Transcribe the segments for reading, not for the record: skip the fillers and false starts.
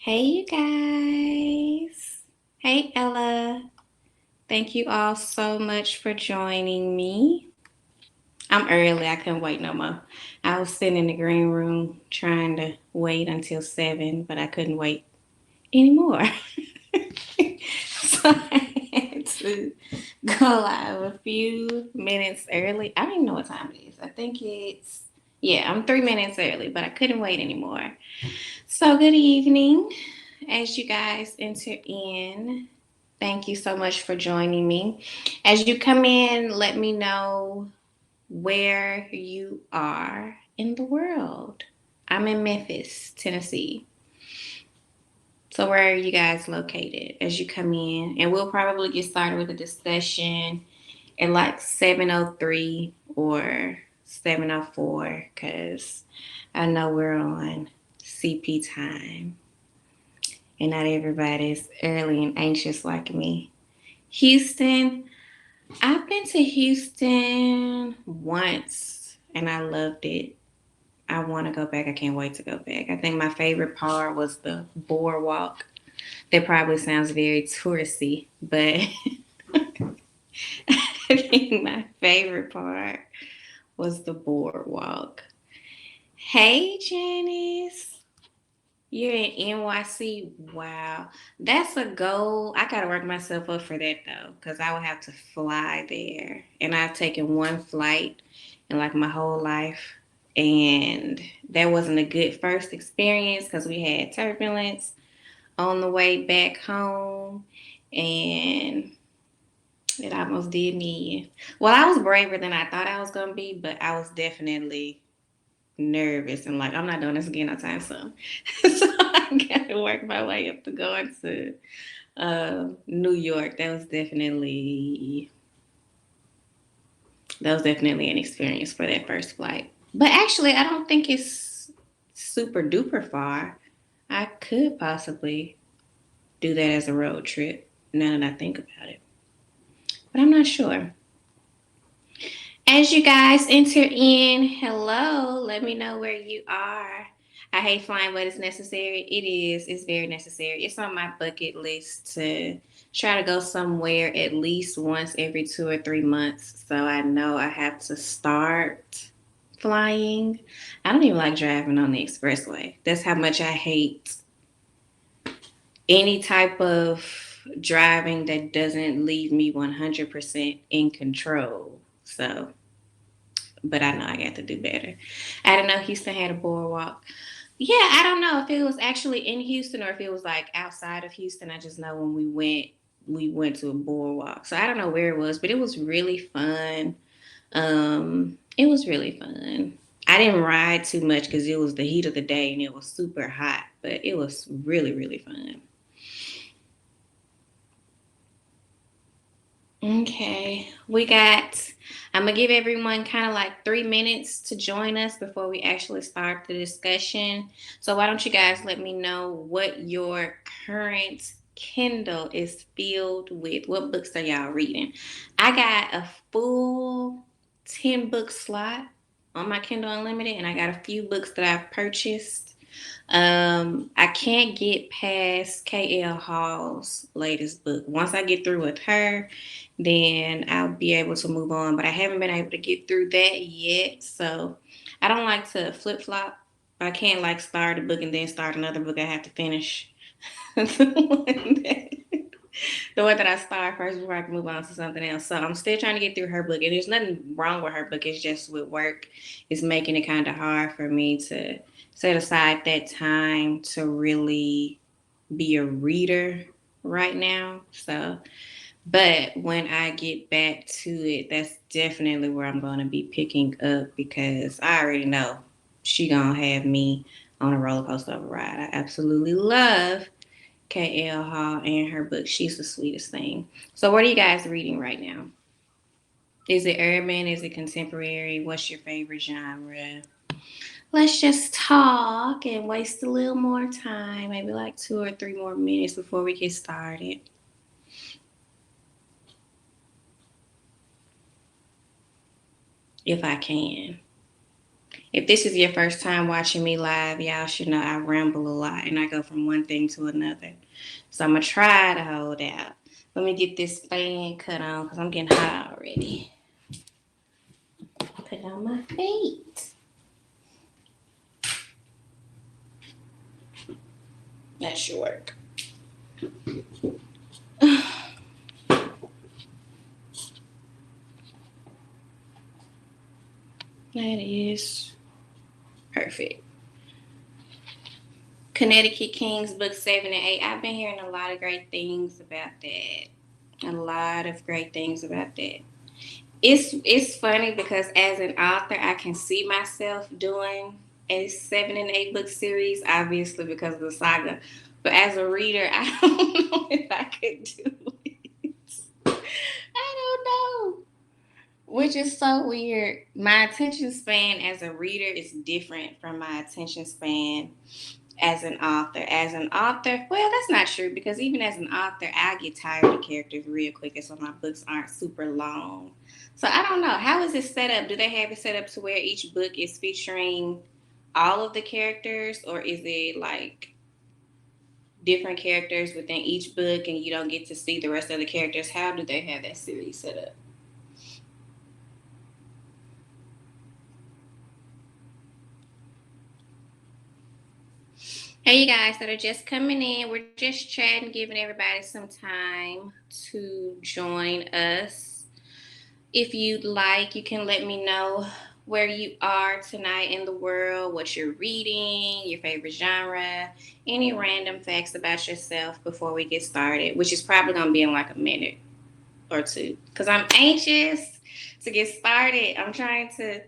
Hey, you guys. Hey, Ella. Thank you all so much for joining me. I'm early. I couldn't wait no more. I was sitting in the green room trying to wait until 7, but I couldn't wait anymore. So I had to go live a few minutes early. I don't even know what time it is. I think yeah, I'm 3 minutes early, but I couldn't wait anymore. So, good evening as you guys enter in. Thank you so much for joining me. As you come in, let me know where you are in the world. I'm in Memphis, Tennessee. So, where are you guys located as you come in? And we'll probably get started with a discussion at like 7:03 or 7:04 because I know we're on CP time and not everybody's early and anxious like me. Houston, I've been to Houston once and I loved it. I want to go back. I can't wait to go back. I think my favorite part was the boardwalk. That probably sounds very touristy, but I think my favorite part was the boardwalk. Hey, Janice. You're in NYC. Wow. That's a goal. I got to work myself up for that though, because I would have to fly there. And I've taken one flight in like my whole life. And that wasn't a good first experience because we had turbulence on the way back home. And it almost did me in. Well, I was braver than I thought I was going to be, but I was definitely nervous and like I'm not doing this again no time soon. So I got to work my way up to going to New York. That was definitely an experience for that first flight. But actually, I don't think it's super duper far. I could possibly do that as a road trip now that I think about it, but I'm not sure. As you guys enter in, hello, let me know where you are. I hate flying, but it's necessary. It is. It's very necessary. It's on my bucket list to try to go somewhere at least once every 2 or 3 months. So I know I have to start flying. I don't even like driving on the expressway. That's how much I hate any type of driving that doesn't leave me 100% in control. So but I know I got to do better. I didn't know Houston had a boardwalk. Yeah, I don't know if it was actually in Houston or if it was like outside of Houston. I just know when we went to a boardwalk. So I don't know where it was, but it was really fun. It was really fun. I didn't ride too much because it was the heat of the day and it was super hot, but it was really, really fun. Okay, I'm gonna give everyone kind of like 3 minutes to join us before we actually start the discussion. So, why don't you guys let me know what your current Kindle is filled with? What books are y'all reading? I got a full 10 book slot on my Kindle Unlimited, and I got a few books that I've purchased. I can't get past KL Hall's latest book. Once I get through with her, then I'll be able to move on. But I haven't been able to get through that yet. So I don't like to flip flop. I can't like start a book and then start another book I have to finish. The one that I start first before I can move on to something else. So I'm still trying to get through her book. And there's nothing wrong with her book. It's just with work, it's making it kind of hard for me to set aside that time to really be a reader right now. So but when I get back to it, that's definitely where I'm going to be picking up because I already know she gonna have me on a roller coaster of a ride. I absolutely love KL Hall and her book. She's the sweetest thing. So, what are you guys reading right now? Is it urban? Is it contemporary? What's your favorite genre? Let's just talk and waste a little more time, maybe like 2 or 3 more minutes before we get started. If I can. If this is your first time watching me live, y'all should know I ramble a lot and I go from one thing to another. So I'm going to try to hold out. Let me get this fan cut on because I'm getting hot already. Put on my feet. That should work. That is perfect. Connecticut Kings, book 7 and 8. I've been hearing a lot of great things about that. A lot of great things about that. It's funny because as an author, I can see myself doing a 7 and 8 book series, obviously because of the saga. But as a reader, I don't know if I could do it. I don't know. Which is so weird. My attention span as a reader is different from my attention span as an author. As an author, well, that's not true because even as an author, I get tired of characters real quick, and so my books aren't super long. So I don't know. How is it set up? Do they have it set up to where each book is featuring all of the characters, or is it like different characters within each book and you don't get to see the rest of the characters? How do they have that series set up? Hey, you guys that are just coming in, we're just chatting, giving everybody some time to join us. If you'd like, you can let me know where you are tonight in the world, what you're reading, your favorite genre, any random facts about yourself before we get started, which is probably going to be in like a minute or two because I'm anxious to get started. I'm trying to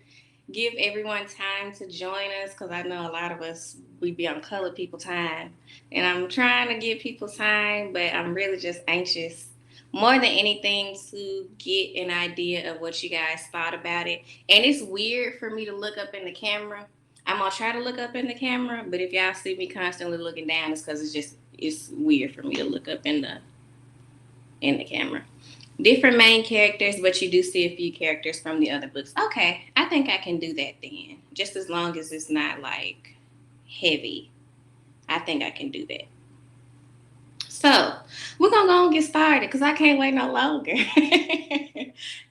give everyone time to join us because I know a lot of us we be on colored people time, and I'm trying to give people time, but I'm really just anxious more than anything to get an idea of what you guys thought about it. And it's weird for me to look up in the camera. I'm gonna try to look up in the camera, but if y'all see me constantly looking down, it's because it's weird for me to look up in the camera. Different main characters, but you do see a few characters from the other books. Okay, I think I can do that then. Just as long as it's not like heavy. I think I can do that. So we're gonna go and get started because I can't wait no longer.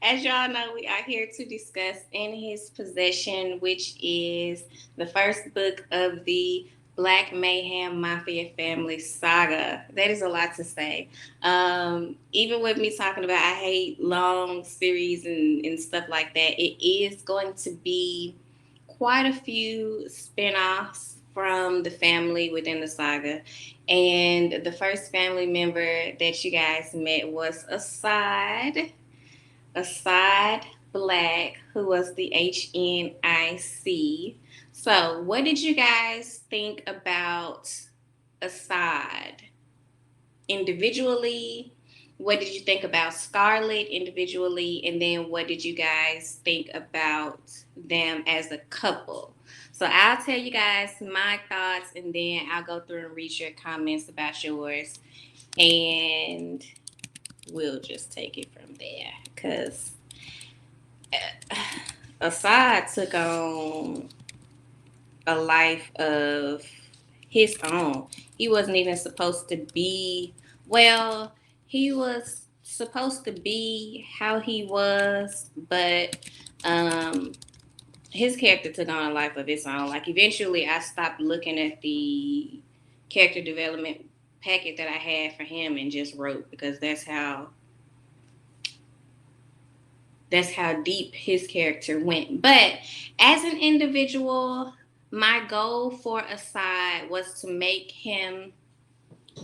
As y'all know, we are here to discuss In His Possession, which is the first book of the Black Mayhem Mafia Family Saga. That is a lot to say. Even with me talking about I hate long series and stuff like that, it is going to be quite a few spin-offs from the family within the saga. And the first family member that you guys met was Assad Black, who was the HNIC. So, what did you guys think about Assad individually? What did you think about Scarlett individually? And then what did you guys think about them as a couple? So I'll tell you guys my thoughts and then I'll go through and read your comments about yours. And we'll just take it from there. Because Assad took on a life of his own. He wasn't even supposed to be, well, he was supposed to be how he was, but um, his character took on a life of its own. Like, eventually, I stopped looking at the character development packet that I had for him and just wrote because that's how deep his character went. But as an individual, my goal for Assad was to make him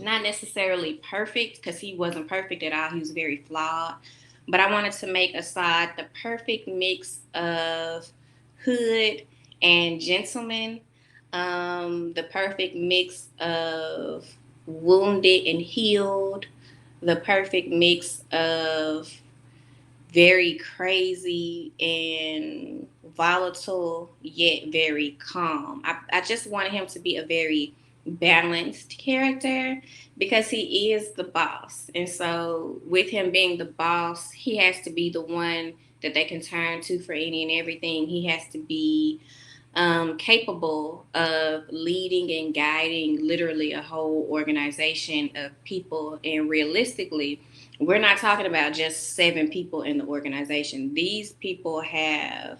not necessarily perfect because he wasn't perfect at all. He was very flawed. But I wanted to make Assad the perfect mix of hood and gentleman, the perfect mix of wounded and healed, the perfect mix of very crazy and volatile yet very calm. I just wanted him to be a very balanced character because he is the boss. And so with him being the boss, he has to be the one that they can turn to for any and everything. He has to be capable of leading and guiding literally a whole organization of people. And realistically, we're not talking about just 7 people in the organization. These people have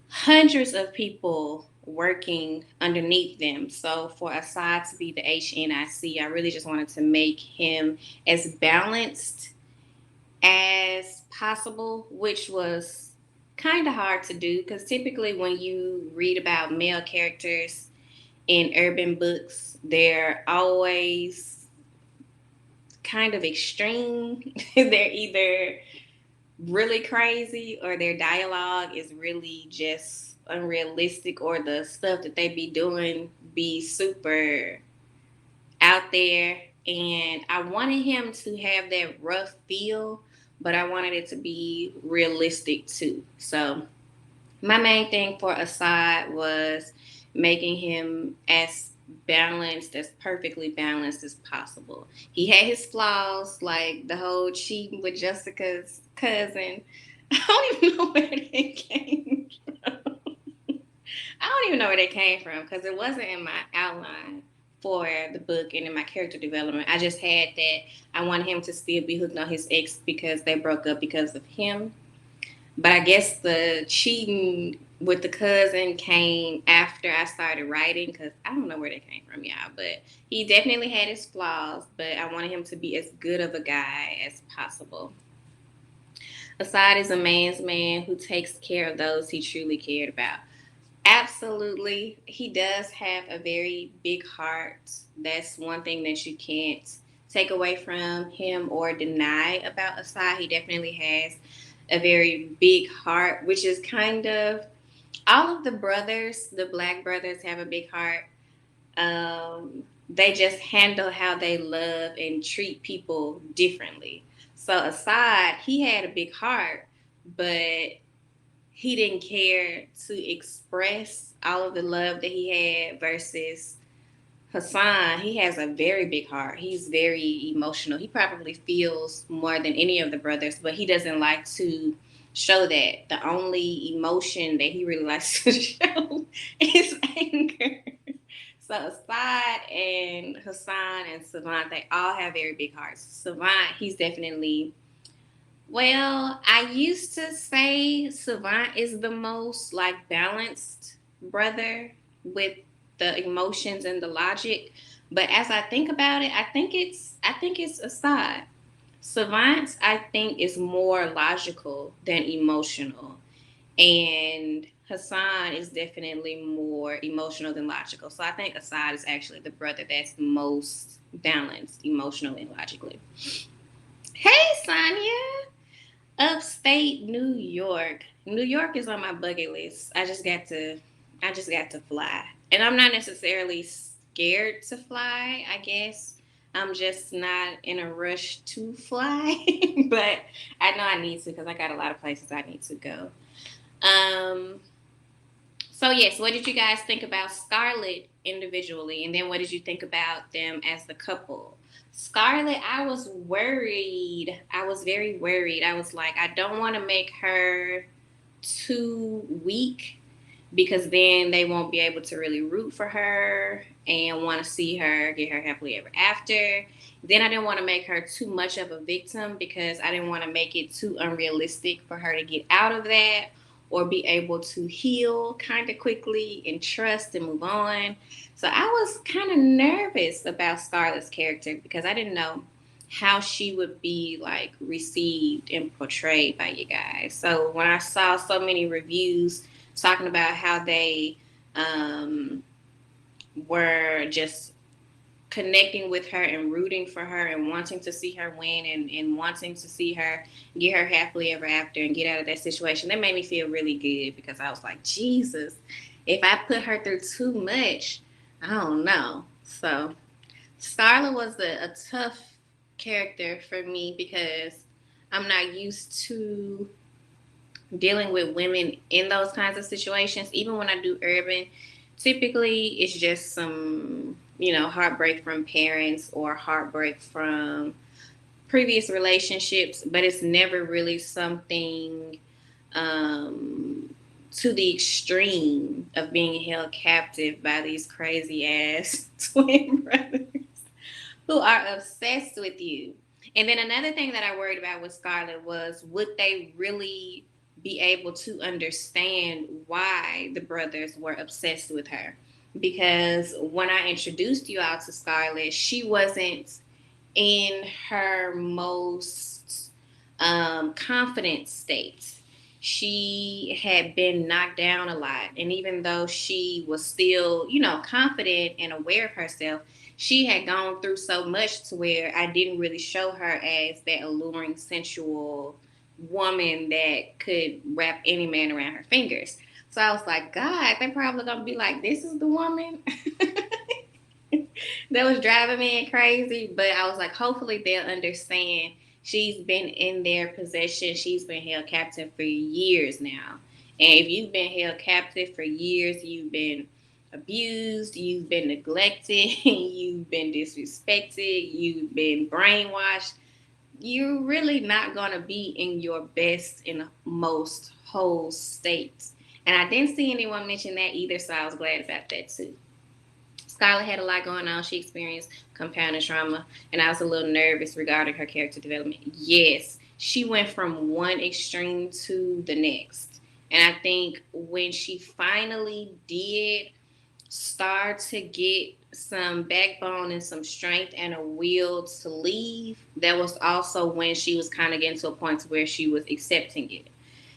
hundreds of people working underneath them. So for Assad to be the HNIC, I really just wanted to make him as balanced as possible, which was kind of hard to do because typically when you read about male characters in urban books, they're always kind of extreme. They're either really crazy or their dialogue is really just unrealistic, or the stuff that they be doing be super out there. And I wanted him to have that rough feel, but I wanted it to be realistic too. So my main thing for Assad was making him as balanced, as perfectly balanced as possible. He had his flaws, like the whole cheating with Jessica's cousin. I don't even know where they came from. I don't even know where they came from because it wasn't in my outline for the book and in my character development. I just had that I wanted him to still be hooked on his ex because they broke up because of him. But I guess the cheating with the cousin came after I started writing because I don't know where they came from, y'all. But he definitely had his flaws, but I wanted him to be as good of a guy as possible. Assad is a man's man who takes care of those he truly cared about. Absolutely. He does have a very big heart. That's one thing that you can't take away from him or deny about Assad. He definitely has a very big heart, which is kind of all of the brothers, the black brothers have a big heart. They just handle how they love and treat people differently. So Assad, he had a big heart, but he didn't care to express all of the love that he had versus Hassan. He has a very big heart. He's very emotional. He probably feels more than any of the brothers, but he doesn't like to show that. The only emotion that he really likes to show is anger. So Assad and Hassan and Savant, they all have very big hearts. Savant, he's definitely, well, I used to say Savant is the most like balanced brother with the emotions and the logic. But as I think about it, I think it's Assad. Savant, I think, is more logical than emotional. And Hassan is definitely more emotional than logical. So I think Assad is actually the brother that's the most balanced emotionally and logically. Hey, Sonia. Upstate New York. New York is on my bucket list. I just got to fly. And I'm not necessarily scared to fly, I guess. I'm just not in a rush to fly, but I know I need to because I got a lot of places I need to go. Um, so yes, what did you guys think about Scarlett individually, and then what did you think about them as the couple? Scarlett, I was worried. I was very worried. I was like, I don't want to make her too weak because then they won't be able to really root for her and want to see her get her happily ever after. Then I didn't want to make her too much of a victim because I didn't want to make it too unrealistic for her to get out of that or be able to heal kind of quickly and trust and move on. So I was kind of nervous about Scarlett's character because I didn't know how she would be like received and portrayed by you guys. So when I saw so many reviews talking about how they um, were just connecting with her and rooting for her and wanting to see her win and wanting to see her get her happily ever after and get out of that situation. That made me feel really good because I was like, Jesus, if I put her through too much, I don't know. So Starla was a tough character for me because I'm not used to dealing with women in those kinds of situations. Even when I do urban, typically it's just some, heartbreak from parents or heartbreak from previous relationships, but it's never really something to the extreme of being held captive by these crazy ass twin brothers who are obsessed with you. And then another thing that I worried about with Scarlett was, would they really be able to understand why the brothers were obsessed with her? Because when I introduced you all to Scarlett, she wasn't in her most confident state. She had been knocked down a lot. And even though she was still, confident and aware of herself, she had gone through so much to where I didn't really show her as that alluring, sensual woman that could wrap any man around her fingers. So I was like, God, they're probably going to be like, this is the woman that was driving me crazy. But I was like, hopefully they'll understand she's been in their possession. She's been held captive for years now. And if you've been held captive for years, you've been abused, you've been neglected, you've been disrespected, you've been brainwashed. You're really not going to be in your best and most whole state. And I didn't see anyone mention that either, so I was glad about that too. Skylar had a lot going on. She experienced compounded trauma, and I was a little nervous regarding her character development. Yes, she went from one extreme to the next. And I think when she finally did start to get some backbone and some strength and a will to leave, that was also when she was kind of getting to a point where she was accepting it.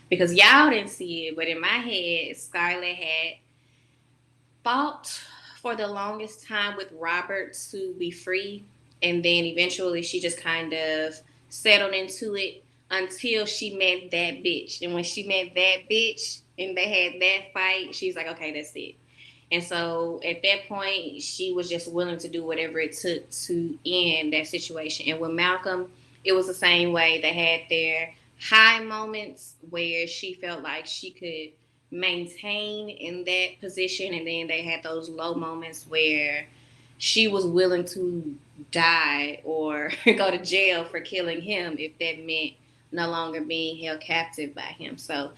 Because y'all didn't see it, but in my head, Skylar had fought for the longest time with Robert to be free, and then eventually she just kind of settled into it until she met that bitch. And when she met that bitch and they had that fight, she's like, okay, that's it. And so at that point, she was just willing to do whatever it took to end that situation. And with Malcolm, it was the same way. They had their high moments where she felt like she could maintain in that position, and then they had those low moments where she was willing to die or go to jail for killing him if that meant no longer being held captive by him. So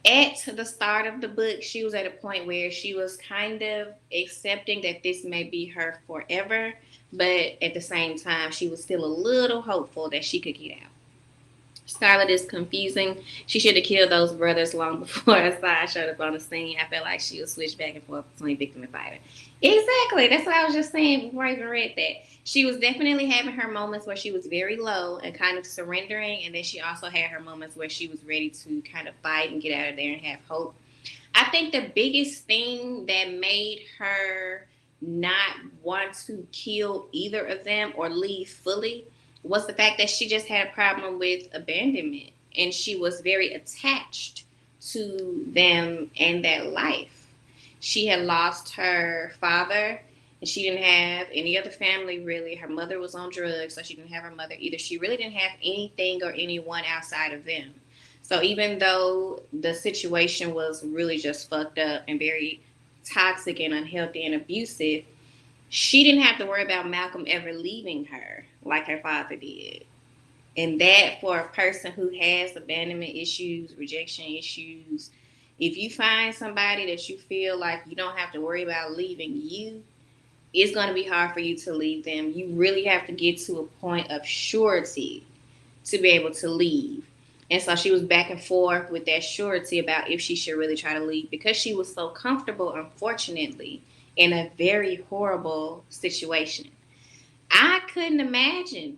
at the start of the book, she was at a point where she was kind of accepting that this may be her forever, but at the same time, she was still a little hopeful that she could get out. Scarlett is confusing. She should have killed those brothers long before Asai showed up on the scene. I felt like she was switched back and forth between victim and fighter. Exactly. That's what I was just saying before I even read that. She was definitely having her moments where she was very low and kind of surrendering, and then she also had her moments where she was ready to kind of fight and get out of there and have hope. I think the biggest thing that made her not want to kill either of them or leave fully was the fact that she just had a problem with abandonment, and she was very attached to them and that life. She had lost her father, and she didn't have any other family really. Her mother was on drugs, so she didn't have her mother either. She really didn't have anything or anyone outside of them. So even though the situation was really just fucked up and very toxic and unhealthy and abusive, she didn't have to worry about Malcolm ever leaving her like her father did. And that, for a person who has abandonment issues, rejection issues, if you find somebody that you feel like you don't have to worry about leaving you, it's going to be hard for you to leave them. You really have to get to a point of surety to be able to leave. And so she was back and forth with that surety about if she should really try to leave, because she was so comfortable, unfortunately, in a very horrible situation. I couldn't imagine.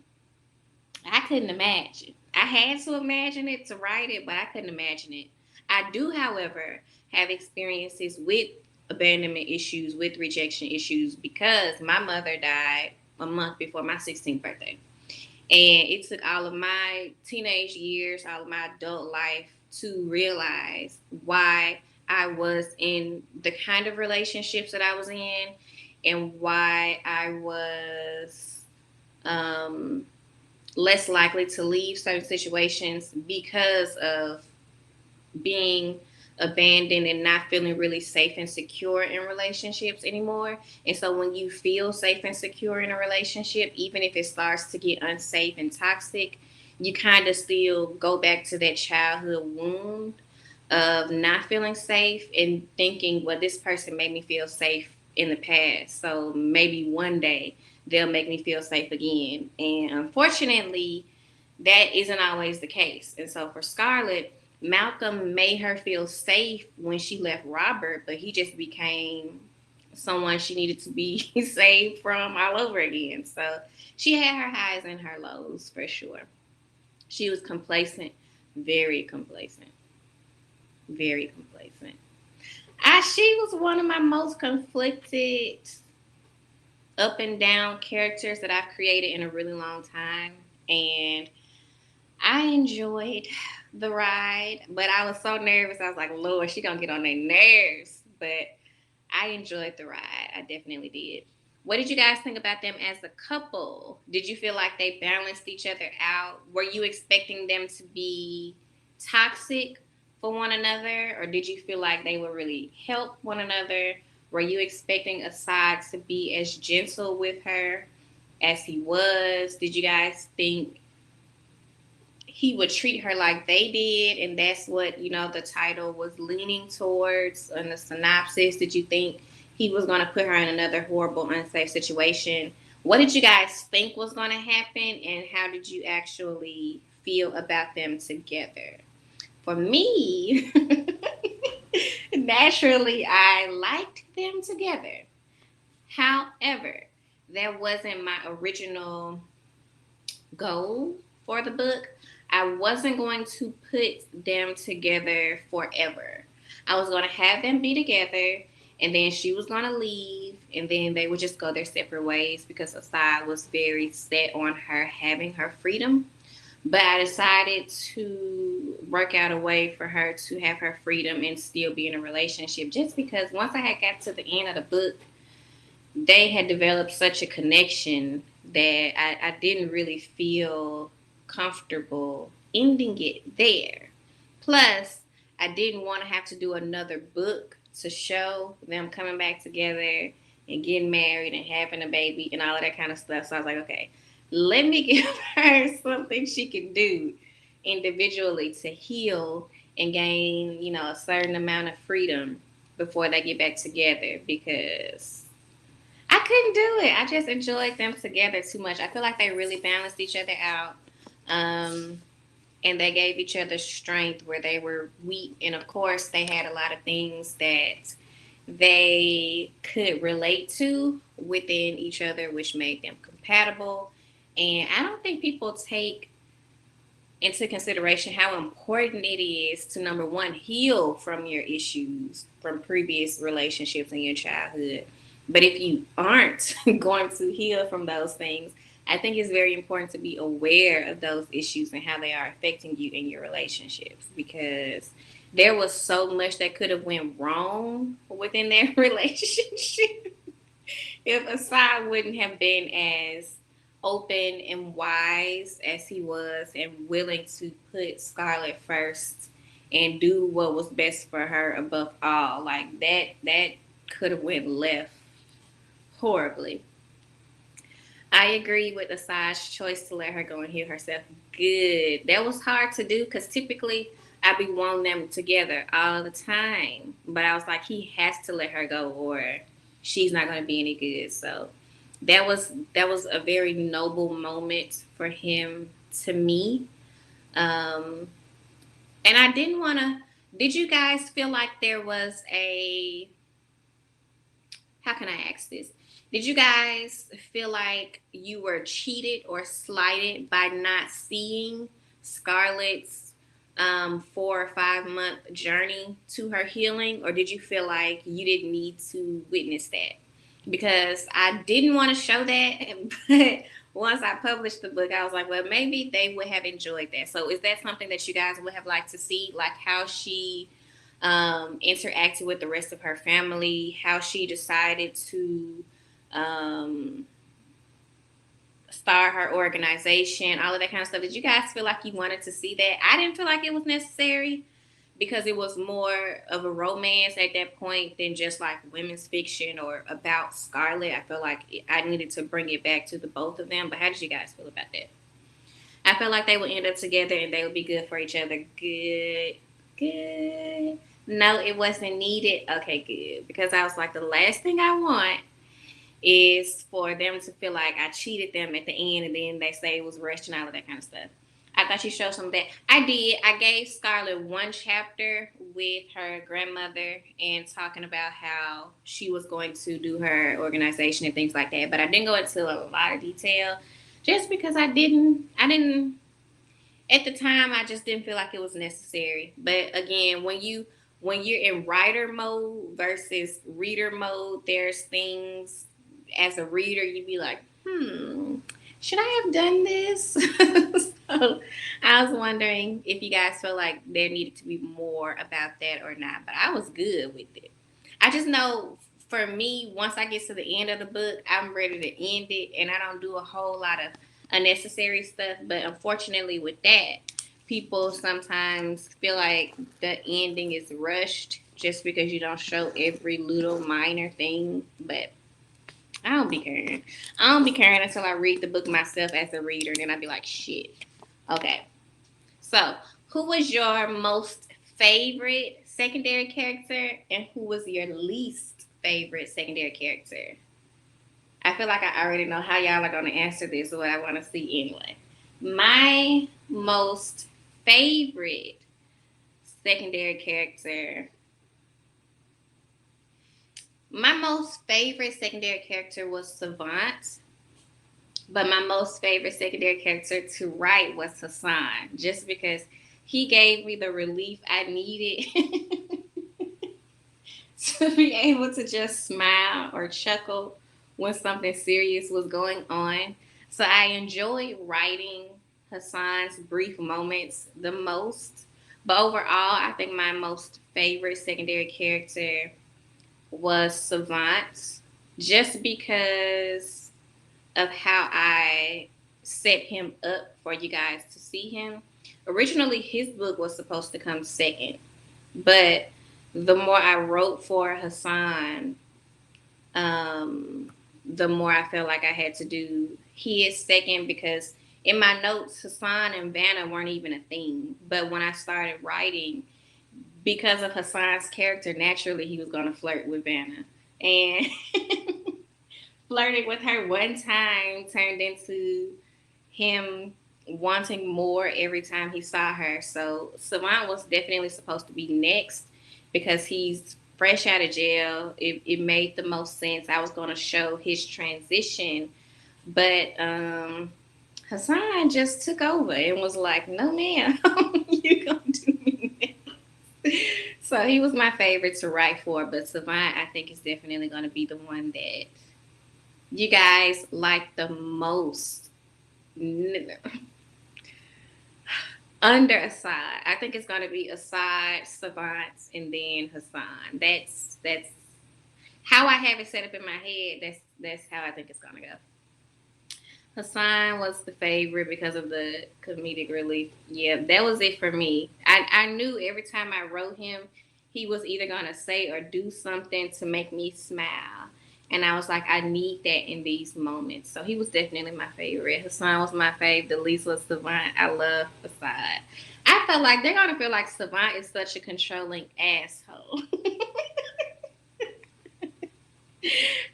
I couldn't imagine. I had to imagine it to write it, but I couldn't imagine it. I do, however, have experiences with abandonment issues, with rejection issues, because my mother died a month before my 16th birthday. And it took all of my teenage years, all of my adult life to realize why I was in the kind of relationships that I was in, and why I was um, less likely to leave certain situations because of being abandoned and not feeling really safe and secure in relationships anymore. And so when you feel safe and secure in a relationship, even if it starts to get unsafe and toxic, you kind of still go back to that childhood wound of not feeling safe and thinking, well, this person made me feel safe in the past. So maybe one day they'll make me feel safe again. And unfortunately, that isn't always the case. And so for Scarlett, Malcolm made her feel safe when she left Robert, but he just became someone she needed to be saved from all over again. So she had her highs and her lows for sure. She was complacent, very complacent, very complacent. She was one of my most conflicted up and down characters that I've created in a really long time. And I enjoyed the ride, but I was so nervous. I was like, Lord, she gonna get on their nerves. But I enjoyed the ride. I definitely did. What did you guys think about them as a couple? Did you feel like they balanced each other out? Were you expecting them to be toxic for one another, or did you feel like they would really help one another? Were you expecting Assad to be as gentle with her as he was? Did you guys think he would treat her like they did, and that's what the title was leaning towards in the synopsis? Did you think he was going to put her in another horrible, unsafe situation? What did you guys think was going to happen, and how did you actually feel about them together? For me, naturally, I liked them together. However, that wasn't my original goal for the book. I wasn't going to put them together forever. I was going to have them be together, and then she was going to leave, and then they would just go their separate ways because Asad was very set on her having her freedom. But I decided to work out a way for her to have her freedom and still be in a relationship, just because once I had got to the end of the book, they had developed such a connection that I didn't really feel comfortable ending it there. Plus, I didn't want to have to do another book to show them coming back together and getting married and having a baby and all of that kind of stuff. So I was like, okay, let me give her something she can do individually to heal and gain, a certain amount of freedom before they get back together, because I couldn't do it. I just enjoyed them together too much. I feel like they really balanced each other out. Um, and they gave each other strength where they were weak. And of course, they had a lot of things that they could relate to within each other, which made them compatible. And I don't think people take into consideration how important it is to, number one, heal from your issues from previous relationships in your childhood. But if you aren't going to heal from those things, I think it's very important to be aware of those issues and how they are affecting you in your relationships, because there was so much that could have went wrong within their relationship if Asad wouldn't have been as open and wise as he was and willing to put Scarlett first and do what was best for her above all. Like that could have went left horribly. I agree with Asad's choice to let her go and heal herself. Good. That was hard to do because typically I'd be wanting them together all the time. But I was like, he has to let her go or she's not going to be any good. So that was a very noble moment for him to me. Um, and I didn't want to. Did you guys feel like there was a? How can I ask this? Did you guys feel like you were cheated or slighted by not seeing Scarlett's 4 or 5 month journey to her healing, or did you feel like you didn't need to witness that? Because I didn't want to show that, but once I published the book, I was like, well, maybe they would have enjoyed that. So, is that something that you guys would have liked to see, like how she interacted with the rest of her family, how she decided to um, start her organization, all of that kind of stuff? Did you guys feel like you wanted to see that? I didn't feel like it was necessary because it was more of a romance at that point than just like women's fiction or about Scarlett. I feel like I needed to bring it back to the both of them. But how did you guys feel about that? I felt like they would end up together and they would be good for each other. Good. Good. No, it wasn't needed. Okay, good. Because I was like, the last thing I want is for them to feel like I cheated them at the end and then they say it was rushed and all of that kind of stuff. I thought you showed some of that. I did. I gave Scarlett one chapter with her grandmother and talking about how she was going to do her organization and things like that. But I didn't go into a lot of detail just because I didn't at the time I just didn't feel like it was necessary. But again, when you're in writer mode versus reader mode, there's things as a reader you'd be like, should I have done this? So I was wondering if you guys feel like there needed to be more about that or not. But I was good with it. I just know for me, once I get to the end of the book, I'm ready to end it, and I don't do a whole lot of unnecessary stuff. But unfortunately, with that, people sometimes feel like the ending is rushed just because you don't show every little minor thing. But I don't be caring. I don't be caring until I read the book myself as a reader, and then I'd be like, shit. Okay. So, who was your most favorite secondary character, and who was your least favorite secondary character? I feel like I already know how y'all are going to answer this, what I want to see anyway. My most favorite secondary character, my most favorite secondary character was Savant, but my most favorite secondary character to write was Hassan, just because he gave me the relief I needed to be able to just smile or chuckle when something serious was going on. So I enjoyed writing Hassan's brief moments the most. But overall, I think my most favorite secondary character was Savant, just because of how I set him up for you guys to see him. Originally, his book was supposed to come second, but the more I wrote for Hassan, the more I felt like I had to do his second because in my notes, Hassan and Vanna weren't even a thing. But when I started writing, because of Hassan's character, naturally he was going to flirt with Vanna. And flirting with her one time turned into him wanting more every time he saw her. So Savant was definitely supposed to be next because he's fresh out of jail. It made the most sense. I was going to show his transition, but Hassan just took over and was like, "No, ma'am, you gonna do me next." So he was my favorite to write for, but Savant, I think, is definitely going to be the one that you guys like the most under Assad. I think it's going to be Assad, Savant, and then Hassan. That's how I have it set up in my head. That's how I think it's going to go. Hassan was the favorite because of the comedic relief. Yeah, that was it for me. I knew every time I wrote him, he was either going to say or do something to make me smile. And I was like, I need that in these moments. So he was definitely my favorite. Hassan was my fave. The least was Savant. I love Assad. I felt like they're going to feel like Savant is such a controlling asshole.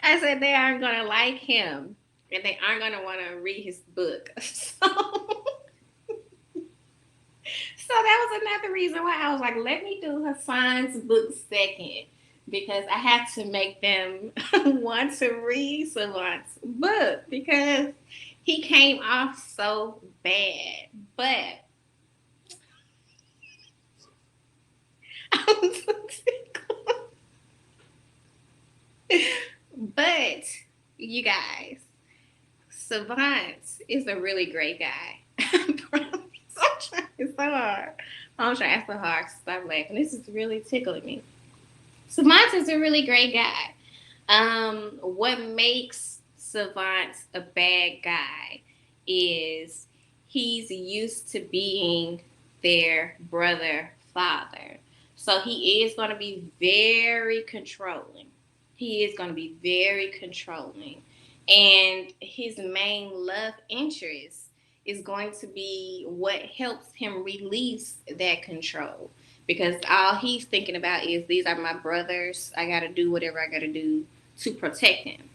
I said they aren't going to like him and they aren't going to want to read his book. So that was another reason why I was like, let me do Hassan's book second because I have to make them want to read Savant's book because he came off so bad. But but you guys, Savant is a really great guy. I'm trying so hard. I'm trying so hard to stop laughing. This is really tickling me. Savant is a really great guy. What makes Savant a bad guy is he's used to being their brother father. So he is going to be very controlling. He is going to be very controlling. And his main love interest is going to be what helps him release that control because all he's thinking about is these are my brothers. I got to do whatever I got to do to protect them.